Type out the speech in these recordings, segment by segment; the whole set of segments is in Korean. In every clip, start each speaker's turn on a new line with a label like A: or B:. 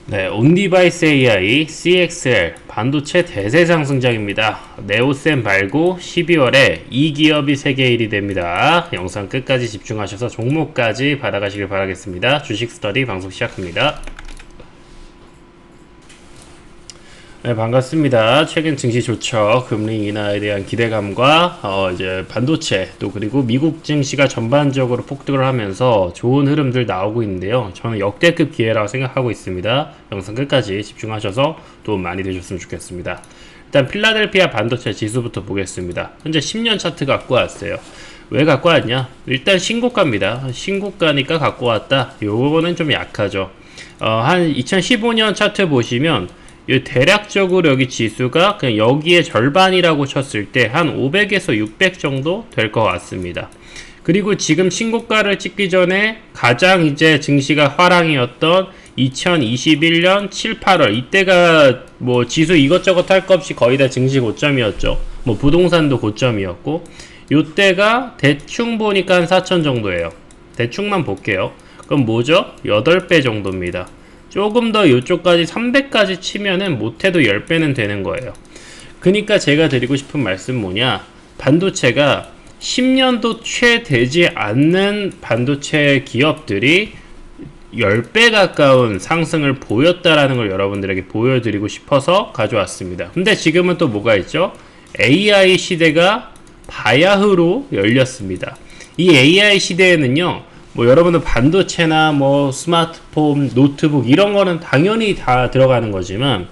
A: 네, 온디바이스 AI, CXL, 반도체 대세 상승장입니다. 네오셈 말고 12월에 이 기업이 세계 1위 됩니다. 영상 끝까지 집중하셔서 종목까지 받아가시길 바라겠습니다. 주식 스터디 방송 시작합니다. 네, 반갑습니다. 최근 증시 좋죠. 금리 인하에 대한 기대감과 이제 반도체 또 그리고 미국 증시가 전반적으로 폭등을 하면서 좋은 흐름들 나오고 있는데요. 저는 역대급 기회라고 생각하고 있습니다. 영상 끝까지 집중하셔서 도움 많이 되셨으면 좋겠습니다. 일단 필라델피아 반도체 지수부터 보겠습니다. 현재 10년 차트 갖고 왔어요. 왜 갖고 왔냐? 일단 신고가입니다. 신고가니까 갖고 왔다. 요거는 좀 약하죠. 한 2015년 차트 보시면 대략적으로 여기 지수가 그냥 여기에 절반이라고 쳤을 때 한 500에서 600 정도 될 것 같습니다. 그리고 지금 신고가를 찍기 전에 가장 이제 증시가 화랑이었던 2021년 7, 8월 이때가 뭐 지수 이것저것 할 것 없이 거의 다 증시 고점이었죠. 뭐 부동산도 고점이었고 요때가 대충 보니까 한 4천 정도예요. 대충만 볼게요. 그럼 뭐죠? 8배 정도입니다. 조금 더 이쪽까지 300까지 치면은 못해도 10배는 되는 거예요. 그러니까 제가 드리고 싶은 말씀 뭐냐, 반도체가 10년도 채 되지 않는 반도체 기업들이 10배 가까운 상승을 보였다라는 걸 여러분들에게 보여드리고 싶어서 가져왔습니다. 근데 지금은 또 뭐가 있죠? AI 시대가 바야흐로 열렸습니다. 이 AI 시대에는요, 뭐 여러분들 반도체나 뭐 스마트폰, 노트북 이런 거는 당연히 다 들어가는 거지만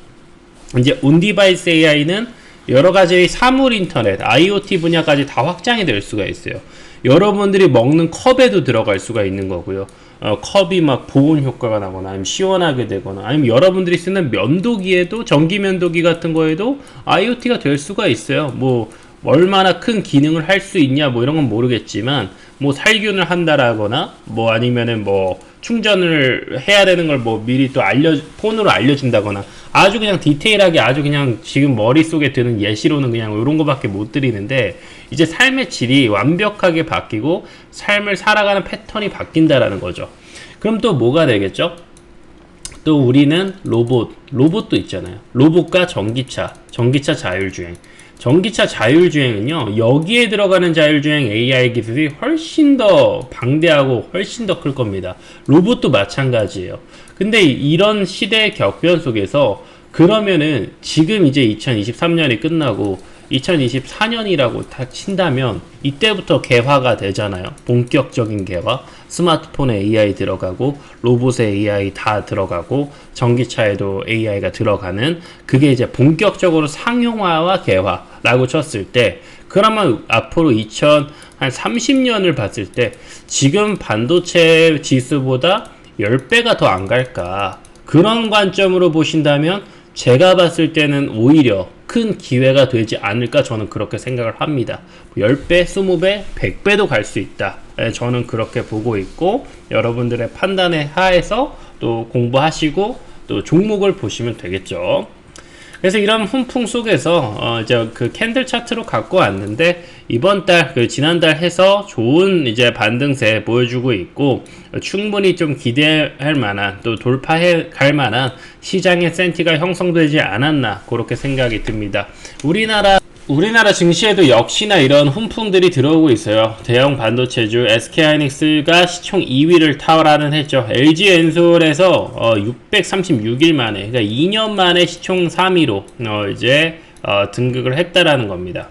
A: 이제 온디바이스 AI는 여러 가지 사물 인터넷, IoT 분야까지 다 확장이 될 수가 있어요. 여러분들이 먹는 컵에도 들어갈 수가 있는 거고요. 컵이 막 보온 효과가 나거나 아니면 시원하게 되거나 아니면 여러분들이 쓰는 면도기에도 전기 면도기 같은 거에도 IoT가 될 수가 있어요. 뭐 얼마나 큰 기능을 할 수 있냐 뭐 이런 건 모르겠지만 뭐 살균을 한다라거나 뭐 아니면은 뭐 충전을 해야 되는 걸 뭐 미리 또 폰으로 알려준다거나 아주 그냥 디테일하게 아주 그냥 지금 머릿속에 드는 예시로는 그냥 이런 거밖에 못 드리는데 이제 삶의 질이 완벽하게 바뀌고 삶을 살아가는 패턴이 바뀐다라는 거죠. 그럼 또 뭐가 되겠죠? 또 우리는 로봇도 있잖아요. 로봇과 전기차 자율주행. 전기차 자율주행은요, 여기에 들어가는 자율주행 AI 기술이 훨씬 더 방대하고 훨씬 더 클 겁니다. 로봇도 마찬가지예요. 근데 이런 시대의 격변 속에서 그러면은 지금 이제 2023년이 끝나고 2024년이라고 다 친다면 이때부터 개화가 되잖아요. 본격적인 개화. 스마트폰에 AI 들어가고 로봇에 AI 다 들어가고 전기차에도 AI가 들어가는 그게 이제 본격적으로 상용화와 개화라고 쳤을 때 그러면 앞으로 2030년을 봤을 때 지금 반도체 지수보다 10배가 더 안 갈까? 그런 관점으로 보신다면 제가 봤을 때는 오히려 큰 기회가 되지 않을까 저는 그렇게 생각을 합니다. 10배, 20배, 100배도 갈 수 있다. 저는 그렇게 보고 있고 여러분들의 판단에 하에서 또 공부하시고 또 종목을 보시면 되겠죠. 그래서 이런 훈풍 속에서 이제 그 캔들 차트로 갖고 왔는데 이번 달, 지난달 해서 좋은 이제 반등세 보여주고 있고 충분히 좀 기대할 만한 또 돌파해 갈 만한 시장의 센티가 형성되지 않았나 그렇게 생각이 듭니다. 우리나라 증시에도 역시나 이런 훈풍들이 들어오고 있어요. 대형 반도체주 SK하이닉스가 시총 2위를 탈환을 했죠. LG엔솔에서 636일 만에, 그러니까 2년 만에 시총 3위로 이제 등극을 했다라는 겁니다.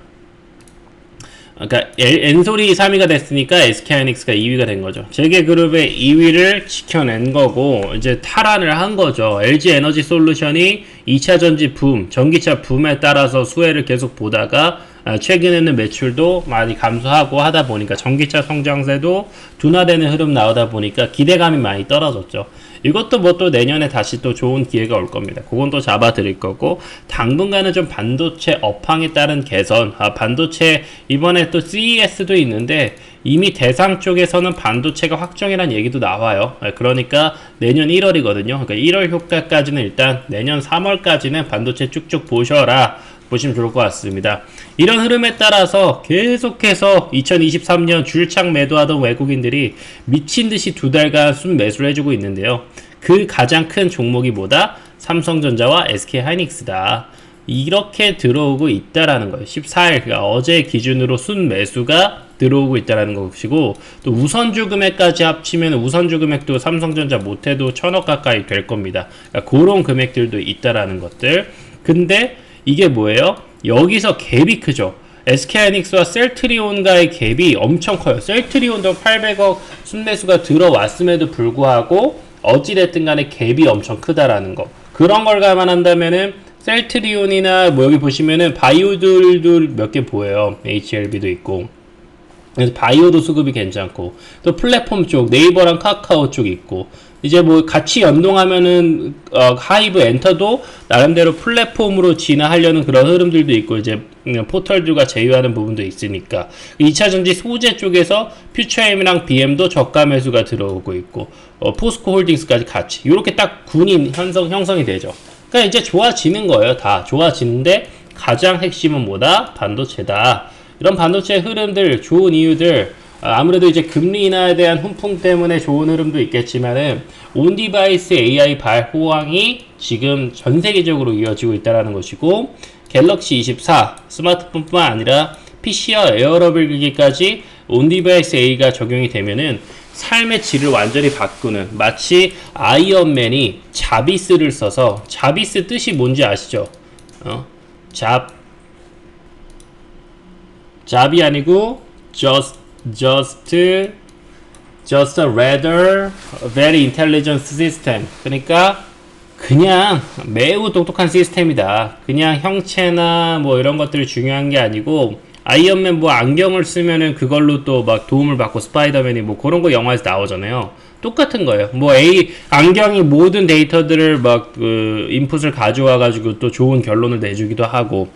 A: 그러니까 엔솔이 3위가 됐으니까 SK하이닉스가 2위가 된 거죠. 재계그룹의 2위를 지켜낸 거고 이제 탈환을 한 거죠. LG에너지솔루션이 2차 전지 붐, 전기차 붐에 따라서 수혜를 계속 보다가 최근에는 매출도 많이 감소하고 하다 보니까 전기차 성장세도 둔화되는 흐름 나오다 보니까 기대감이 많이 떨어졌죠. 이것도 뭐 또 내년에 다시 또 좋은 기회가 올 겁니다. 그건 또 잡아 드릴 거고 당분간은 좀 반도체 업황에 따른 개선, 반도체 이번에 또 CES도 있는데 이미 대상 쪽에서는 반도체가 확정이라는 얘기도 나와요. 그러니까 내년 1월이거든요. 그러니까 1월 효과까지는 일단 내년 3월까지는 반도체 쭉쭉 보셔라. 보시면 좋을 것 같습니다. 이런 흐름에 따라서 계속해서 2023년 줄창 매도하던 외국인들이 미친듯이 두 달간 순매수를 해주고 있는데요. 그 가장 큰 종목이 뭐다? 삼성전자와 SK하이닉스다. 이렇게 들어오고 있다라는 거예요. 14일, 그러니까 어제 기준으로 순매수가 들어오고 있다라는 것이고, 또 우선주 금액까지 합치면 우선주 금액도 삼성전자 못해도 1,000억 가까이 될 겁니다. 그러니까 그런 금액들도 있다라는 것들. 근데 이게 뭐예요? 여기서 갭이 크죠. SK하이닉스와 셀트리온과의 갭이 엄청 커요. 셀트리온도 800억 순매수가 들어왔음에도 불구하고 어찌됐든 간에 갭이 엄청 크다라는 거. 그런 걸 감안한다면은 셀트리온이나 뭐 여기 보시면은 바이오들도 몇 개 보여요. HLB도 있고. 그래서 바이오도 수급이 괜찮고, 또 플랫폼 쪽 네이버랑 카카오 쪽 있고, 이제 뭐 같이 연동하면은 하이브 엔터도 나름대로 플랫폼으로 진화하려는 그런 흐름들도 있고, 이제 포털들과 제휴하는 부분도 있으니까 2차전지 소재 쪽에서 퓨처엠이랑 BM도 저가 매수가 들어오고 있고, 포스코 홀딩스까지 같이 이렇게 딱 군이 형성이 되죠. 그러니까 이제 좋아지는 거예요. 다 좋아지는데 가장 핵심은 뭐다? 반도체다. 이런 반도체 흐름들, 좋은 이유들, 아무래도 이제 금리 인하에 대한 훈풍 때문에 좋은 흐름도 있겠지만은 온디바이스 AI 발호황이 지금 전 세계적으로 이어지고 있다는 것이고, 갤럭시 24 스마트폰뿐만 아니라 PC와 웨어러블 기기까지 온디바이스 AI가 적용이 되면은 삶의 질을 완전히 바꾸는, 마치 아이언맨이 자비스를 써서, 자비스 뜻이 뭔지 아시죠? 잡이 아니고 just a rather very intelligent system. 그러니까 그냥 매우 똑똑한 시스템이다. 그냥 형체나 뭐 이런 것들이 중요한 게 아니고, 아이언맨 뭐 안경을 쓰면은 그걸로 또 막 도움을 받고, 스파이더맨이 뭐 그런 거 영화에서 나오잖아요. 똑같은 거예요. 뭐 안경이 모든 데이터들을 막 인풋을 가져와 가지고 또 좋은 결론을 내주기도 하고,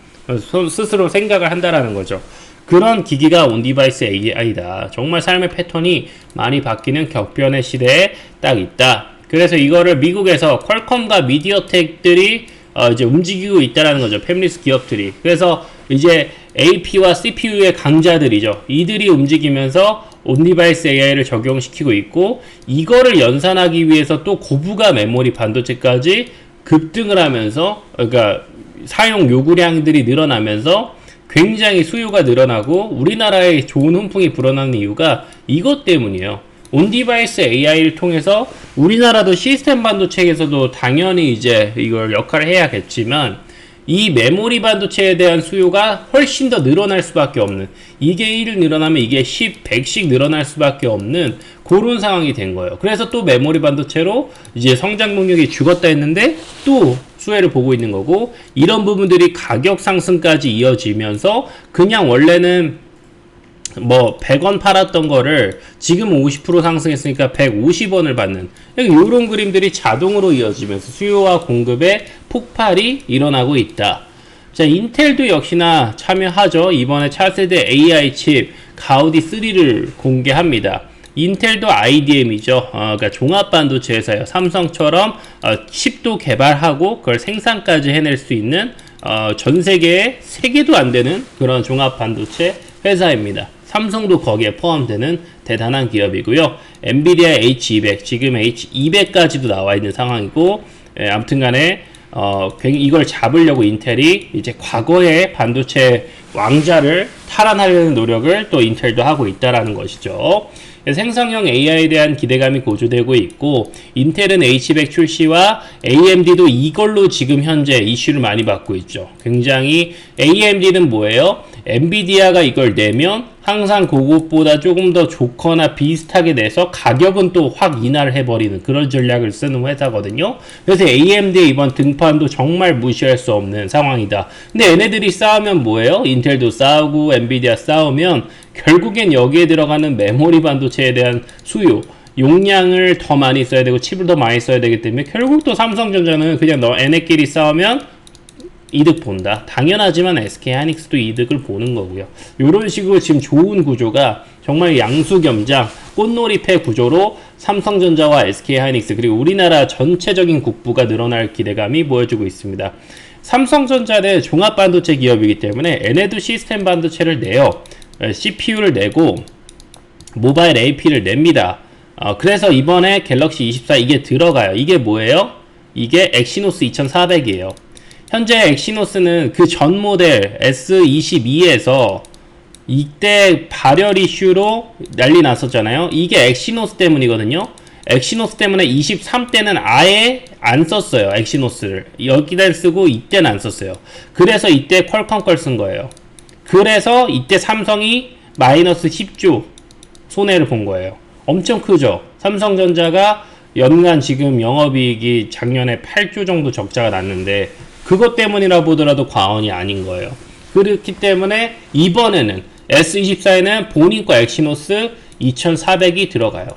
A: 스스로 생각을 한다라는 거죠. 그런 기기가 온디바이스 AI다. 정말 삶의 패턴이 많이 바뀌는 격변의 시대에 딱 있다. 그래서 이거를 미국에서 퀄컴과 미디어텍들이 이제 움직이고 있다라는 거죠. 패밀리스 기업들이. 그래서 이제 AP와 CPU의 강자들이죠. 이들이 움직이면서 온디바이스 AI를 적용시키고 있고, 이거를 연산하기 위해서 또 고부가 메모리 반도체까지 급등을 하면서, 그러니까 사용 요구량들이 늘어나면서 굉장히 수요가 늘어나고 우리나라에 좋은 훈풍이 불어나는 이유가 이것 때문이에요. 온디바이스 AI를 통해서 우리나라도 시스템 반도체에서도 당연히 이제 이걸 역할을 해야겠지만, 이 메모리 반도체에 대한 수요가 훨씬 더 늘어날 수밖에 없는, 이게 1 늘어나면 이게 10, 100씩 늘어날 수밖에 없는 그런 상황이 된 거예요. 그래서 또 메모리 반도체로 이제 성장 능력이 죽었다 했는데 또 수혜를 보고 있는 거고, 이런 부분들이 가격 상승까지 이어지면서 그냥 원래는 뭐 100원 팔았던 거를 지금 50% 상승했으니까 150원을 받는, 이런 그림들이 자동으로 이어지면서 수요와 공급의 폭발이 일어나고 있다. 자, 인텔도 역시나 참여하죠. 이번에 차세대 AI 칩 가우디 3를 공개합니다. 인텔도 IDM이죠. 그러니까 종합반도체 회사예요. 삼성처럼 칩도 개발하고 그걸 생산까지 해낼 수 있는 전 세계에 3개도 안 되는 그런 종합반도체 회사입니다. 삼성도 거기에 포함되는 대단한 기업이고요. 엔비디아 H200, 지금 H200까지도 나와 있는 상황이고, 아무튼 간에 이걸 잡으려고 인텔이 이제 과거의 반도체 왕자를 탈환하려는 노력을 또 인텔도 하고 있다라는 것이죠. 생성형 AI에 대한 기대감이 고조되고 있고, 인텔은 H200 출시와 AMD도 이걸로 지금 현재 이슈를 많이 받고 있죠. 굉장히 AMD는 뭐예요? 엔비디아가 이걸 내면 항상 그것보다 조금 더 좋거나 비슷하게 내서 가격은 또 확 인하를 해버리는 그런 전략을 쓰는 회사거든요. 그래서 AMD의 이번 등판도 정말 무시할 수 없는 상황이다. 근데 얘네들이 싸우면 뭐예요? 인텔도 싸우고 엔비디아 싸우면 결국엔 여기에 들어가는 메모리 반도체에 대한 수요, 용량을 더 많이 써야 되고 칩을 더 많이 써야 되기 때문에 결국 또 삼성전자는 그냥 얘네끼리 싸우면 이득 본다. 당연하지만 SK하이닉스도 이득을 보는 거고요. 이런 식으로 지금 좋은 구조가 정말 양수겸장 꽃놀이패 구조로 삼성전자와 SK하이닉스 그리고 우리나라 전체적인 국부가 늘어날 기대감이 보여주고 있습니다. 삼성전자는 종합반도체 기업이기 때문에 얘네도 시스템 반도체를 내요. CPU를 내고 모바일 AP를 냅니다. 그래서 이번에 갤럭시 24 이게 들어가요. 이게 뭐예요? 이게 엑시노스 2400이에요. 현재 엑시노스는 그 전 모델 S22에서 이때 발열 이슈로 난리 났었잖아요. 이게 엑시노스 때문이거든요. 엑시노스 때문에 23때는 아예 안 썼어요. 엑시노스를 여기다 쓰고 이때는 안 썼어요. 그래서 이때 퀄컴 걸 쓴 거예요. 그래서 이때 삼성이 마이너스 10조 손해를 본 거예요. 엄청 크죠. 삼성전자가 연간 지금 영업이익이 작년에 8조 정도 적자가 났는데 그것 때문이라 보더라도 과언이 아닌 거예요. 그렇기 때문에 이번에는 S24에는 본인 거 엑시노스 2400이 들어가요.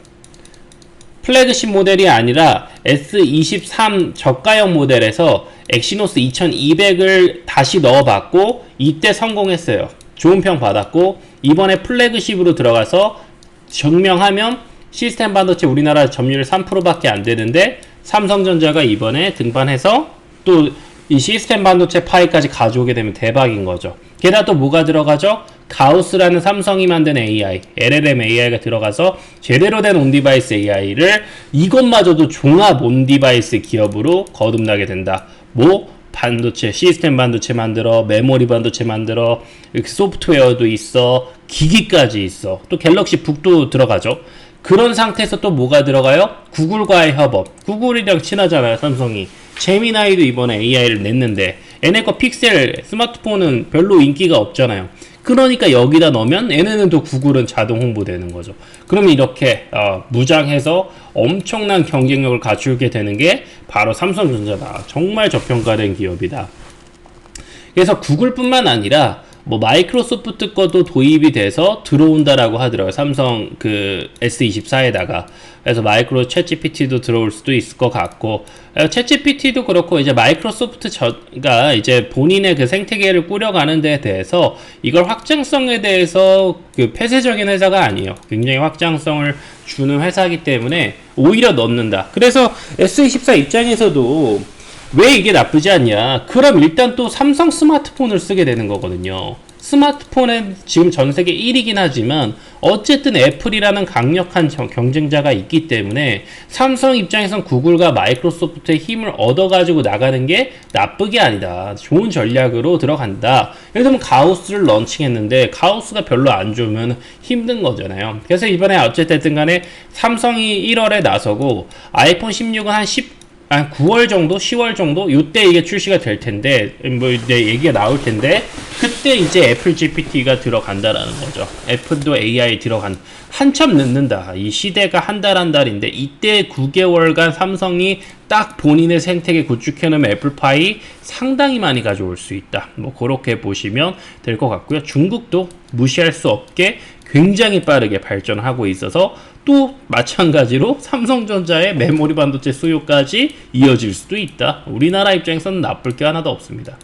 A: 플래그십 모델이 아니라 S23 저가형 모델에서 엑시노스 2200을 다시 넣어봤고 이때 성공했어요. 좋은 평 받았고 이번에 플래그십으로 들어가서 증명하면 시스템 반도체 우리나라 점유율 3%밖에 안 되는데 삼성전자가 이번에 등반해서 또 이 시스템 반도체 파이까지 가져오게 되면 대박인 거죠. 게다가 또 뭐가 들어가죠? 가우스라는 삼성이 만든 AI, LLM AI가 들어가서 제대로 된 온디바이스 AI를 이것마저도 종합 온디바이스 기업으로 거듭나게 된다. 뭐 반도체, 시스템 반도체 만들어, 메모리 반도체 만들어, 소프트웨어도 있어, 기기까지 있어. 또 갤럭시 북도 들어가죠. 그런 상태에서 또 뭐가 들어가요? 구글과의 협업. 구글이랑 친하잖아요, 삼성이. 제미나이도 이번에 AI를 냈는데 얘네 거 픽셀 스마트폰은 별로 인기가 없잖아요. 그러니까 여기다 넣으면 얘네는 또 구글은 자동 홍보되는 거죠. 그러면 이렇게 무장해서 엄청난 경쟁력을 갖추게 되는 게 바로 삼성전자다. 정말 저평가된 기업이다. 그래서 구글뿐만 아니라 뭐 마이크로소프트 거도 도입이 돼서 들어온다라고 하더라고요. 삼성 그 S24에다가. 그래서 마이크로 챗GPT도 들어올 수도 있을 것 같고, 챗GPT도 그렇고 이제 마이크로소프트가 이제 본인의 그 생태계를 꾸려가는 데 대해서 이걸 확장성에 대해서 그 폐쇄적인 회사가 아니에요. 굉장히 확장성을 주는 회사이기 때문에 오히려 넣는다. 그래서 S24 입장에서도 왜 이게 나쁘지 않냐? 그럼 일단 또 삼성 스마트폰을 쓰게 되는 거거든요. 스마트폰은 지금 전 세계 1위긴 하지만 어쨌든 애플이라는 강력한 경쟁자가 있기 때문에 삼성 입장에선 구글과 마이크로소프트의 힘을 얻어가지고 나가는 게 나쁘게 아니다. 좋은 전략으로 들어간다. 예를 들면 가우스를 런칭했는데 가우스가 별로 안 좋으면 힘든 거잖아요. 그래서 이번에 어쨌든 간에 삼성이 1월에 나서고 아이폰 16은 한 9월 정도, 10월 정도 요때 이게 출시가 될 텐데 뭐 이제 얘기가 나올 텐데 그때 이제 애플 GPT가 들어간다라는 거죠. 애플도 AI 한참 늦는다. 이 시대가 한 달인데 이때 9개월간 삼성이 딱 본인의 생태계 구축해 놓으면 애플파이 상당히 많이 가져올 수 있다. 뭐 그렇게 보시면 될 것 같고요. 중국도 무시할 수 없게 굉장히 빠르게 발전하고 있어서 또 마찬가지로 삼성전자의 메모리 반도체 수요까지 이어질 수도 있다. 우리나라 입장에서는 나쁠 게 하나도 없습니다.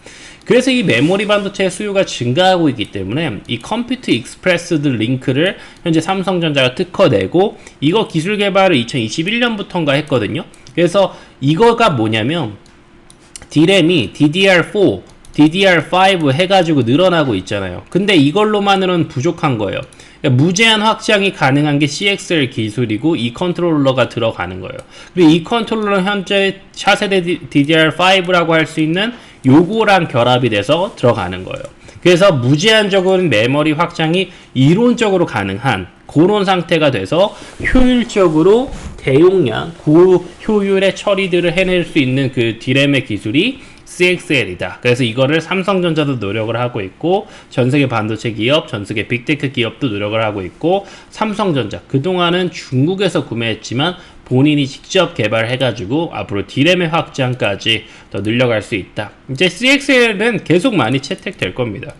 A: 그래서 이 메모리 반도체 수요가 증가하고 있기 때문에 이 컴퓨터 익스프레스드 링크를 현재 삼성전자가 특허내고 이거 기술 개발을 2021년부터인가 했거든요. 그래서 이거가 뭐냐면 D램이 DDR4, DDR5 해가지고 늘어나고 있잖아요. 근데 이걸로만으로는 부족한 거예요. 그러니까 무제한 확장이 가능한 게 CXL 기술이고 이 컨트롤러가 들어가는 거예요. 그리고 이 컨트롤러는 현재 차세대 DDR5라고 할 수 있는 요거랑 결합이 돼서 들어가는 거예요. 그래서 무제한적인 메모리 확장이 이론적으로 가능한 그런 상태가 돼서 효율적으로 대용량, 고효율의 처리들을 해낼 수 있는 그 D램의 기술이 CXL이다. 그래서 이거를 삼성전자도 노력을 하고 있고 전세계 반도체 기업, 전세계 빅테크 기업도 노력을 하고 있고 삼성전자 그동안은 중국에서 구매했지만 본인이 직접 개발해가지고 앞으로 D램의 확장까지 더 늘려갈 수 있다. 이제 CXL은 계속 많이 채택될 겁니다.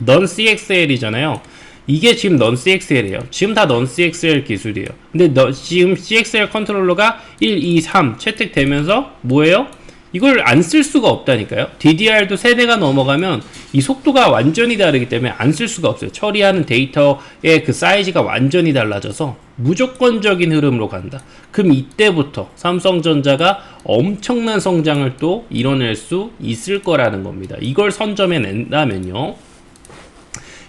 A: 넌 CXL이잖아요. 이게 지금 넌 CXL이에요. 지금 다 넌 CXL 기술이에요. 근데 지금 CXL 컨트롤러가 1, 2, 3 채택되면서 뭐예요? 이걸 안 쓸 수가 없다니까요. DDR도 세대가 넘어가면 이 속도가 완전히 다르기 때문에 안 쓸 수가 없어요. 처리하는 데이터의 그 사이즈가 완전히 달라져서 무조건적인 흐름으로 간다. 그럼 이때부터 삼성전자가 엄청난 성장을 또 이뤄낼 수 있을 거라는 겁니다. 이걸 선점해 낸다면요.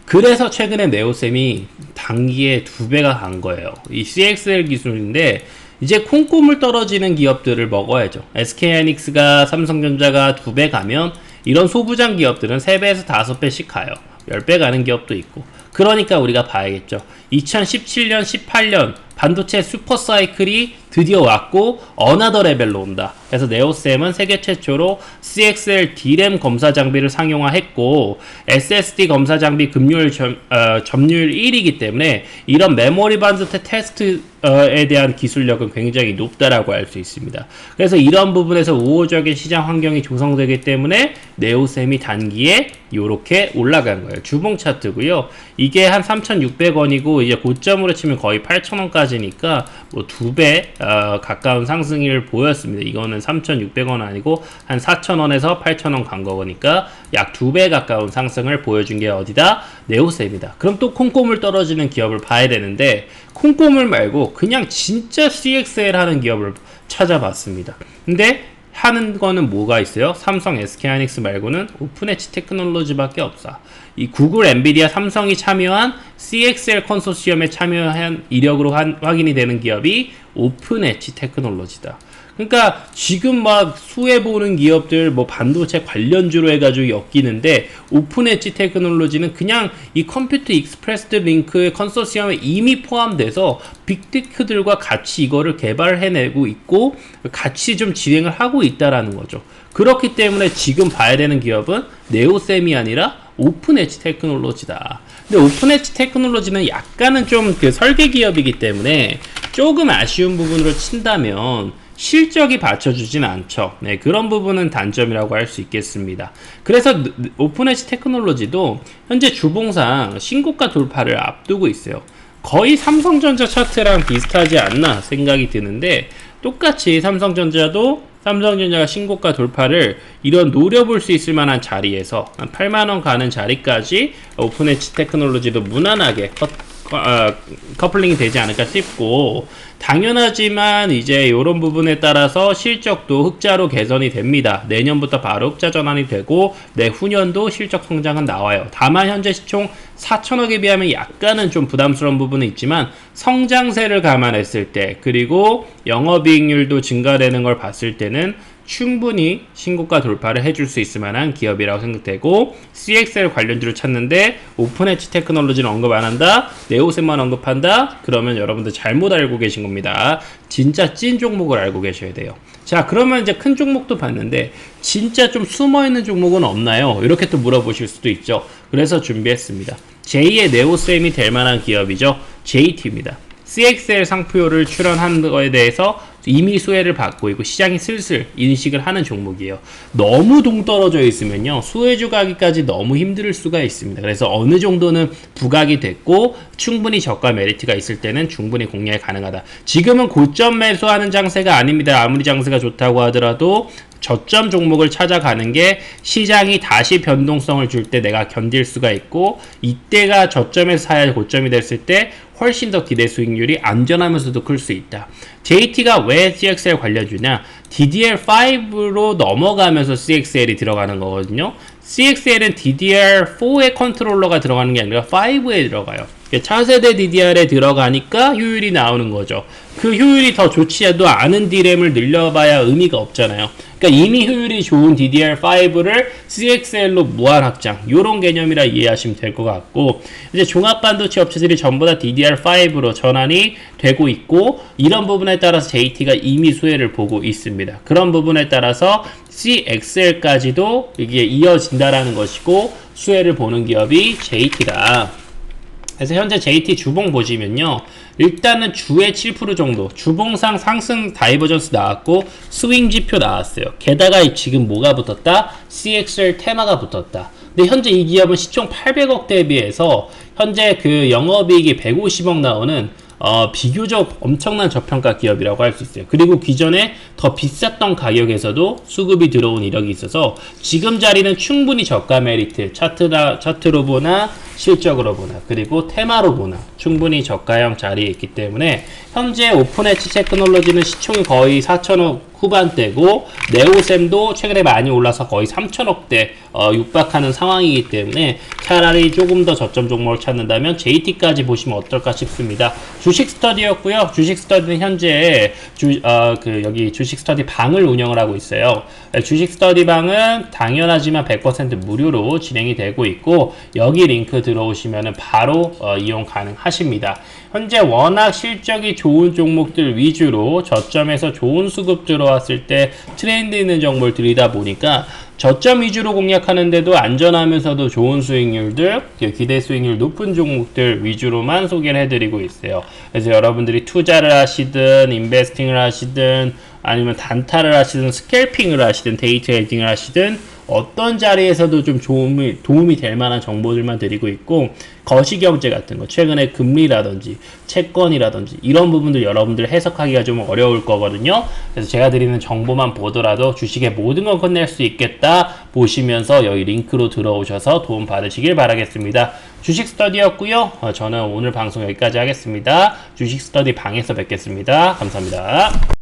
A: 그래서 최근에 네오셈이 단기에 2배가 간 거예요. 이 CXL 기술인데 이제 콩고물 떨어지는 기업들을 먹어야죠. SK하이닉스가 삼성전자가 2배 가면 이런 소부장 기업들은 3배에서 5배씩 가요. 10배 가는 기업도 있고. 그러니까 우리가 봐야겠죠. 2017년, 18년 반도체 슈퍼사이클이 드디어 왔고 어나더 레벨로 온다. 그래서 네오셈은 세계 최초로 CXL D램 검사 장비를 상용화했고 SSD 검사 장비 점유율 1위이기 때문에 이런 메모리 반도체 테스트에 대한 기술력은 굉장히 높다라고 할 수 있습니다. 그래서 이런 부분에서 우호적인 시장 환경이 조성되기 때문에 네오셈이 단기에 이렇게 올라간 거예요. 주봉 차트고요. 이게 한 3,600원이고 이제 고점으로 치면 거의 8,000원까지니까 뭐 2배 가까운 상승을 보였습니다. 이거는 3,600원 아니고 한 4,000원에서 8,000원 간 거니까 약 2배 가까운 상승을 보여준 게 어디다? 네오셈이다. 그럼 또 콩고물 떨어지는 기업을 봐야 되는데 콩고물 말고 그냥 진짜 CXL 하는 기업을 찾아봤습니다. 근데 하는 거는 뭐가 있어요? 삼성, SK하이닉스 말고는 오픈엣지 테크놀로지밖에 없어. 이 구글, 엔비디아, 삼성이 참여한 CXL 컨소시엄에 참여한 이력으로 확인이 되는 기업이 오픈엣지 테크놀로지다. 그러니까 지금 막 수혜보는 기업들 뭐 반도체 관련주로 해가지고 엮이는데 오픈엣지 테크놀로지는 그냥 이 컴퓨터 익스프레스 링크의 컨소시엄에 이미 포함돼서 빅테크들과 같이 이거를 개발해내고 있고 같이 좀 진행을 하고 있다라는 거죠. 그렇기 때문에 지금 봐야 되는 기업은 네오셈이 아니라 오픈엣지 테크놀로지다. 근데 오픈엣지 테크놀로지는 약간은 좀 그 설계 기업이기 때문에 조금 아쉬운 부분으로 친다면 실적이 받쳐주진 않죠. 네, 그런 부분은 단점이라고 할 수 있겠습니다. 그래서 오픈엣지 테크놀로지도 현재 주봉상 신고가 돌파를 앞두고 있어요. 거의 삼성전자 차트랑 비슷하지 않나 생각이 드는데 똑같이 삼성전자가 신고가 돌파를 이런 노려볼 수 있을 만한 자리에서 한 8만원 가는 자리까지 오픈엣지 테크놀로지도 무난하게 커플링이 되지 않을까 싶고, 당연하지만 이제 이런 부분에 따라서 실적도 흑자로 개선이 됩니다. 내년부터 바로 흑자 전환이 되고 내후년도 실적 성장은 나와요. 다만 현재 시총 4천억에 비하면 약간은 좀 부담스러운 부분은 있지만 성장세를 감안했을 때 그리고 영업이익률도 증가되는 걸 봤을 때는 충분히 신고가 돌파를 해줄 수 있을 만한 기업이라고 생각되고, CXL 관련주를 찾는데 오픈엣지 테크놀로지는 언급 안 한다, 네오셈만 언급한다, 그러면 여러분들 잘못 알고 계신 겁니다. 진짜 찐 종목을 알고 계셔야 돼요. 자, 그러면 이제 큰 종목도 봤는데 진짜 좀 숨어있는 종목은 없나요? 이렇게 또 물어보실 수도 있죠. 그래서 준비했습니다. 제2의 네오셈이 될 만한 기업이죠. JT입니다. CXL 상표를 출원한 거에 대해서 이미 수혜를 받고 있고 시장이 슬슬 인식을 하는 종목이에요. 너무 동떨어져 있으면요, 수혜주 가기까지 너무 힘들 수가 있습니다. 그래서 어느 정도는 부각이 됐고 충분히 저가 메리트가 있을 때는 충분히 공략이 가능하다. 지금은 고점 매수하는 장세가 아닙니다. 아무리 장세가 좋다고 하더라도 저점 종목을 찾아가는 게 시장이 다시 변동성을 줄 때 내가 견딜 수가 있고, 이때가 저점에서 사야 고점이 됐을 때 훨씬 더 기대 수익률이 안전하면서도 클 수 있다. JT가 왜 CXL 관련주냐? DDR5로 넘어가면서 CXL이 들어가는 거거든요. CXL은 DDR4의 컨트롤러가 들어가는 게 아니라 5에 들어가요. 차세대 DDR에 들어가니까 효율이 나오는 거죠. 그 효율이 더 좋지도 않은 D램을 늘려봐야 의미가 없잖아요. 그러니까 이미 효율이 좋은 DDR5를 CXL로 무한 확장, 요런 개념이라 이해하시면 될 것 같고, 이제 종합반도체 업체들이 전부 다 DDR5로 전환이 되고 있고, 이런 부분에 따라서 JT가 이미 수혜를 보고 있습니다. 그런 부분에 따라서 CXL까지도 이게 이어진다라는 것이고 수혜를 보는 기업이 JT다. 그래서 현재 JT 주봉 보시면요, 일단은 주에 7% 정도 주봉상 상승 다이버전스 나왔고 스윙 지표 나왔어요. 게다가 지금 뭐가 붙었다? CXL 테마가 붙었다. 근데 현재 이 기업은 시총 800억 대비해서 현재 그 영업이익이 150억 나오는 비교적 엄청난 저평가 기업이라고 할 수 있어요. 그리고 기존에 더 비쌌던 가격에서도 수급이 들어온 이력이 있어서 지금 자리는 충분히 저가 메리트, 차트로 보나 실적으로 보나 그리고 테마로 보나 충분히 저가형 자리에 있기 때문에 현재 오픈엣지 테크놀로지는 시총이 거의 4천억 후반대고 네오셈도 최근에 많이 올라서 거의 3천억대 육박하는 상황이기 때문에 차라리 조금 더 저점 종목을 찾는다면 JT까지 보시면 어떨까 싶습니다. 주식 스터디였고요. 주식 스터디는 현재 여기 주식 스터디 방을 운영을 하고 있어요. 주식 스터디 방은 당연하지만 100% 무료로 진행이 되고 있고 여기 링크 들어오시면 바로 이용 가능하십니다. 현재 워낙 실적이 좋은 종목들 위주로 저점에서 좋은 수급 들어왔을 때 트렌드 있는 정보를 드리다 보니까 저점 위주로 공략하는데도 안전하면서도 좋은 수익률들, 기대 수익률 높은 종목들 위주로만 소개를 해드리고 있어요. 그래서 여러분들이 투자를 하시든 인베스팅을 하시든 아니면 단타를 하시든 스캘핑을 하시든 데이 트레이딩을 하시든 어떤 자리에서도 좀 도움이 될 만한 정보들만 드리고 있고 거시경제 같은 거 최근에 금리라든지 채권이라든지 이런 부분들 여러분들 해석하기가 좀 어려울 거거든요. 그래서 제가 드리는 정보만 보더라도 주식의 모든 걸 끝낼 수 있겠다 보시면서 여기 링크로 들어오셔서 도움 받으시길 바라겠습니다. 주식 스터디였고요. 저는 오늘 방송 여기까지 하겠습니다. 주식 스터디 방에서 뵙겠습니다. 감사합니다.